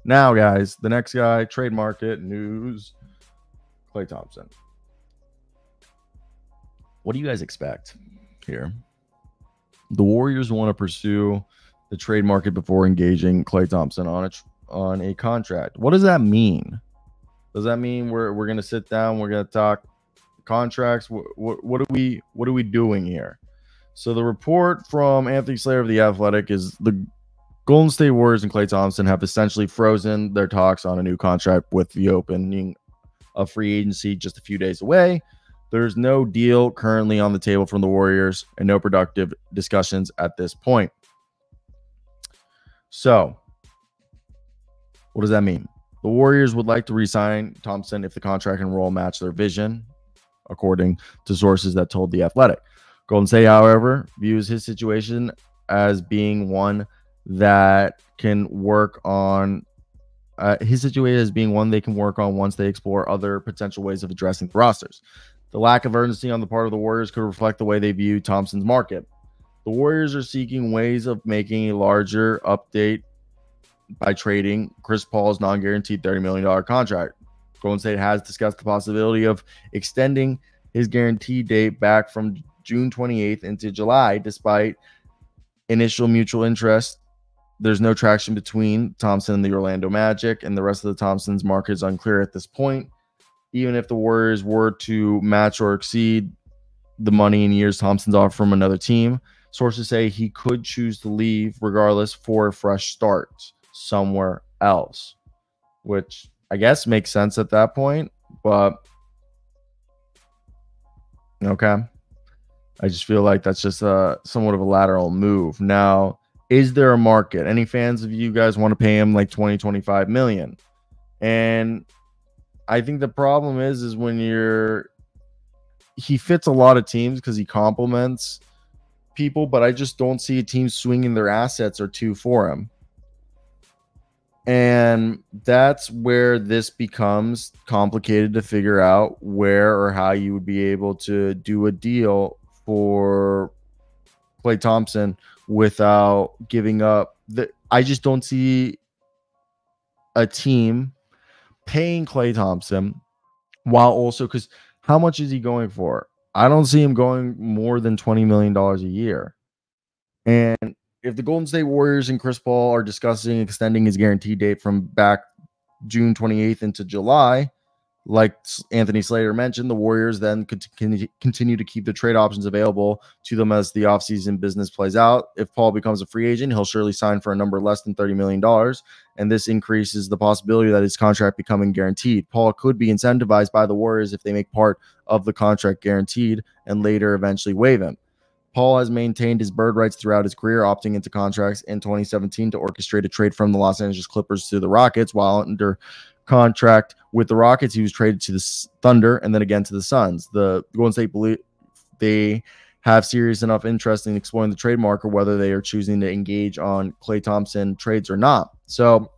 Now, guys, the next guy, trade market news, Klay Thompson. What do you guys expect here? The Warriors want to pursue the trade market before engaging Klay Thompson on a contract. What does that mean? Does that mean we're going to sit down, we're going to talk contracts? What are we doing here? So the report from Anthony Slater of The Athletic is the Golden State Warriors and Klay Thompson have essentially frozen their talks on a new contract with the opening of free agency just a few days away. There's no deal currently on the table from the Warriors and no productive discussions at this point. So, what does that mean? The Warriors would like to re-sign Thompson if the contract and role match their vision, according to sources that told The Athletic. Golden State, however, views his situation as being one that can work on his situation as being one they can work on once they explore other potential ways of addressing the rosters. The lack of urgency on the part of the Warriors could reflect the way they view Thompson's market. The Warriors are seeking ways of making a larger update by trading Chris Paul's non-guaranteed $30 million contract. Golden State has discussed the possibility of extending his guarantee date back from June 28th into July, despite initial mutual interest. There's no traction between Thompson and the Orlando Magic, and the rest of the Thompson's market is unclear at this point. Even if the Warriors were to match or exceed the money in years Thompson's offered from another team, sources say he could choose to leave regardless for a fresh start somewhere else, which I guess makes sense at that point. But okay, I just feel like that's just somewhat of a lateral move. Now, is there a market? Any fans of you guys want to pay him like 20-25 million? And I think the problem is when he fits a lot of teams because he complements people, but I just don't see a team swinging their assets or two for him. And that's where this becomes complicated to figure out where or how you would be able to do a deal for Klay Thompson without giving up. I just don't see a team paying Klay Thompson while also, because how much is he going for? I don't see him going more than $20 million a year. And if the Golden State Warriors and Chris Paul are discussing extending his guarantee date from back June 28th into July, like Anthony Slater mentioned, the Warriors then could continue to keep the trade options available to them as the offseason business plays out. If Paul becomes a free agent, he'll surely sign for a number less than $30 million, and this increases the possibility that his contract becoming guaranteed. Paul could be incentivized by the Warriors if they make part of the contract guaranteed and later eventually waive him. Paul has maintained his bird rights throughout his career, opting into contracts in 2017 to orchestrate a trade from the Los Angeles Clippers to the Rockets. While under contract with the Rockets, he was traded to the Thunder and then again to the Suns. The Golden State believe they have serious enough interest in exploring the trade market, whether they are choosing to engage on Klay Thompson trades or not. So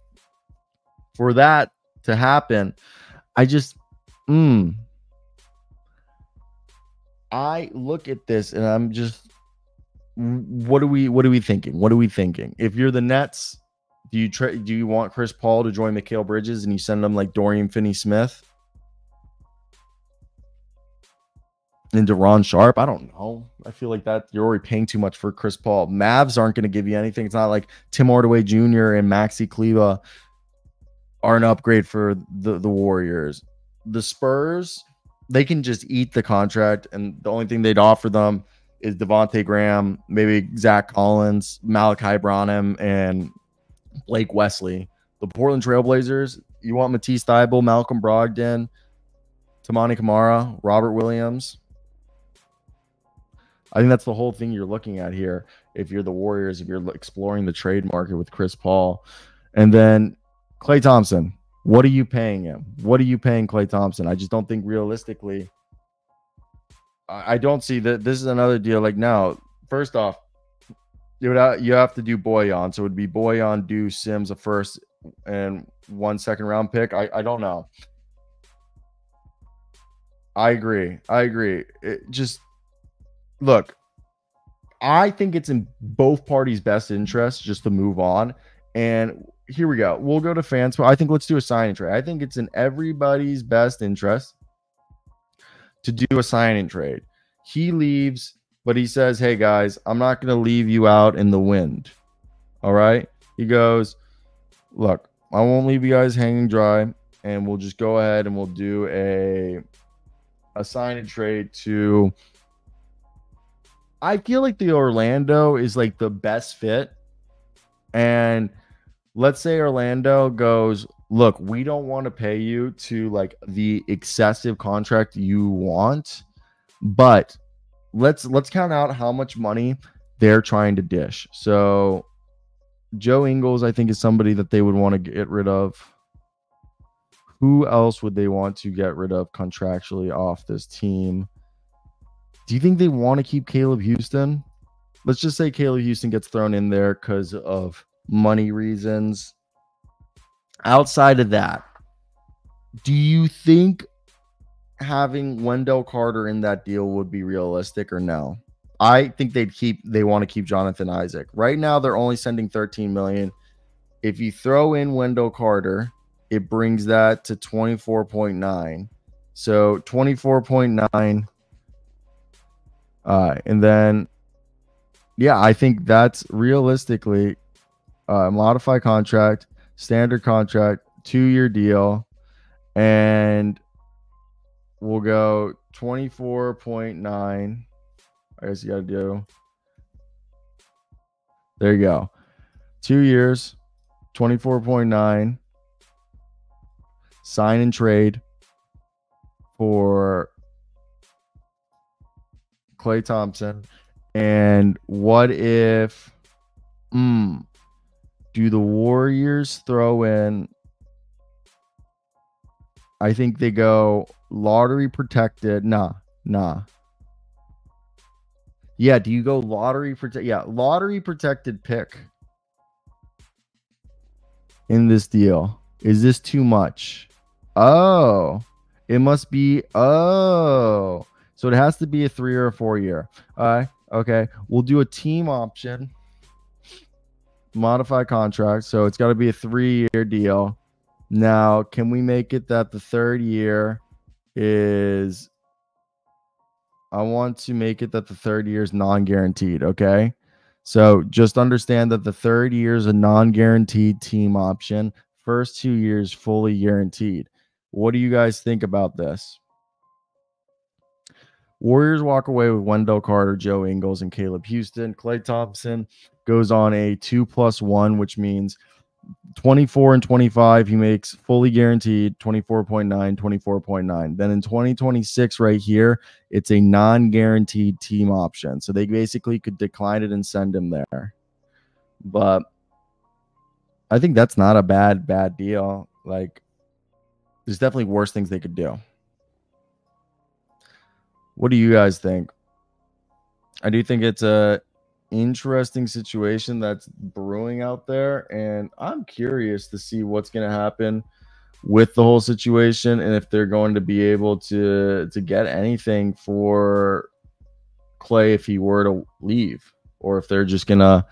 for that to happen, I just I look at this and I'm just, what are we thinking? What are we thinking? If you're the Nets, do you want Chris Paul to join Mikal Bridges and you send him like Dorian Finney-Smith and De'Ron Sharp? I don't know. I feel like that you're already paying too much for Chris Paul. Mavs aren't going to give you anything. It's not like Tim Hardaway Jr. and Maxi Kleber are an upgrade for the Warriors. The Spurs, they can just eat the contract, and the only thing they'd offer them is Devontae Graham, maybe Zach Collins, Malachi Branham, and Blake Wesley. The Portland Trailblazers, you want Matisse Thybulle, Malcolm Brogdon, Tamani Kamara, Robert Williams. I think that's the whole thing you're looking at here. If you're the Warriors, if you're exploring the trade market with Chris Paul, and then Klay Thompson, what are you paying him? What are you paying Klay Thompson? I just don't think realistically. I don't see that this is another deal. Like now, first off, you have to do Boyan. So it would be Boyan, Deuce, Sims, a first and 1 second round pick. I don't know. I agree. Look, I think it's in both parties' best interest just to move on. And here we go. We'll go to fans. I think let's do a sign and trade. I think it's in everybody's best interest to do a sign and trade. He leaves, but he says, hey guys, I'm not going to leave you out in the wind. All right. He goes, look, I won't leave you guys hanging dry, and we'll just go ahead and we'll do a sign and trade to. I feel like the Orlando is like the best fit. And let's say Orlando goes, look, we don't want to pay you to like the excessive contract you want, but let's count out how much money they're trying to dish. So Joe Ingles, I think, is somebody that they would want to get rid of. Who else would they want to get rid of contractually off this team? Do you think they want to keep Caleb Houston? Let's just say Caleb Houston gets thrown in there because of money reasons. Outside of that, do you think having Wendell Carter in that deal would be realistic or no? I think they want to keep Jonathan Isaac. Right now, they're only sending $13 million. If you throw in Wendell Carter, it brings that to 24.9. So 24.9. And then, yeah, I think that's realistically a modified contract, standard contract, 2-year deal, and we'll go 24.9. I guess you got to do. There you go. 2 years, 24.9. Sign and trade for Klay Thompson. And what if do the Warriors throw in? I think they go lottery protected. Nah. Yeah, do you go lottery protect? Yeah, lottery protected pick in this deal. Is this too much? Oh, it must be. Oh, so it has to be a 3 or a 4 year. Okay. We'll do a team option, modified contract. So it's got to be a 3-year deal. Now, can we make it that the 3rd year is? I want to make it that the 3rd year is non-guaranteed. Okay. So just understand that the 3rd year is a non-guaranteed team option. First 2 years fully guaranteed. What do you guys think about this? Warriors walk away with Wendell Carter, Joe Ingles, and Caleb Houston. Klay Thompson goes on a 2+1, which means 24 and 25, he makes fully guaranteed 24.9, 24.9. Then in 2026 right here, it's a non-guaranteed team option. So they basically could decline it and send him there. But I think that's not a bad deal. Like, there's definitely worse things they could do. What do you guys think? I do think it's a interesting situation that's brewing out there, and I'm curious to see what's going to happen with the whole situation and if they're going to be able to get anything for Klay if he were to leave, or if they're just gonna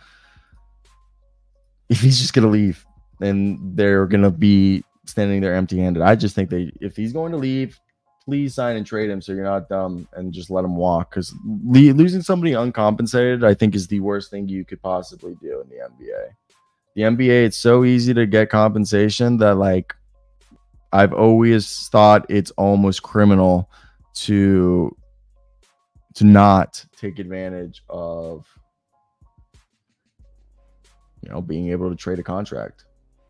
if he's just gonna leave and they're gonna be standing there empty-handed. I just think if he's going to leave, please sign and trade him so you're not dumb and just let him walk, because losing somebody uncompensated, I think, is the worst thing you could possibly do in the NBA. The NBA, it's so easy to get compensation that, like, I've always thought it's almost criminal to not take advantage of, being able to trade a contract.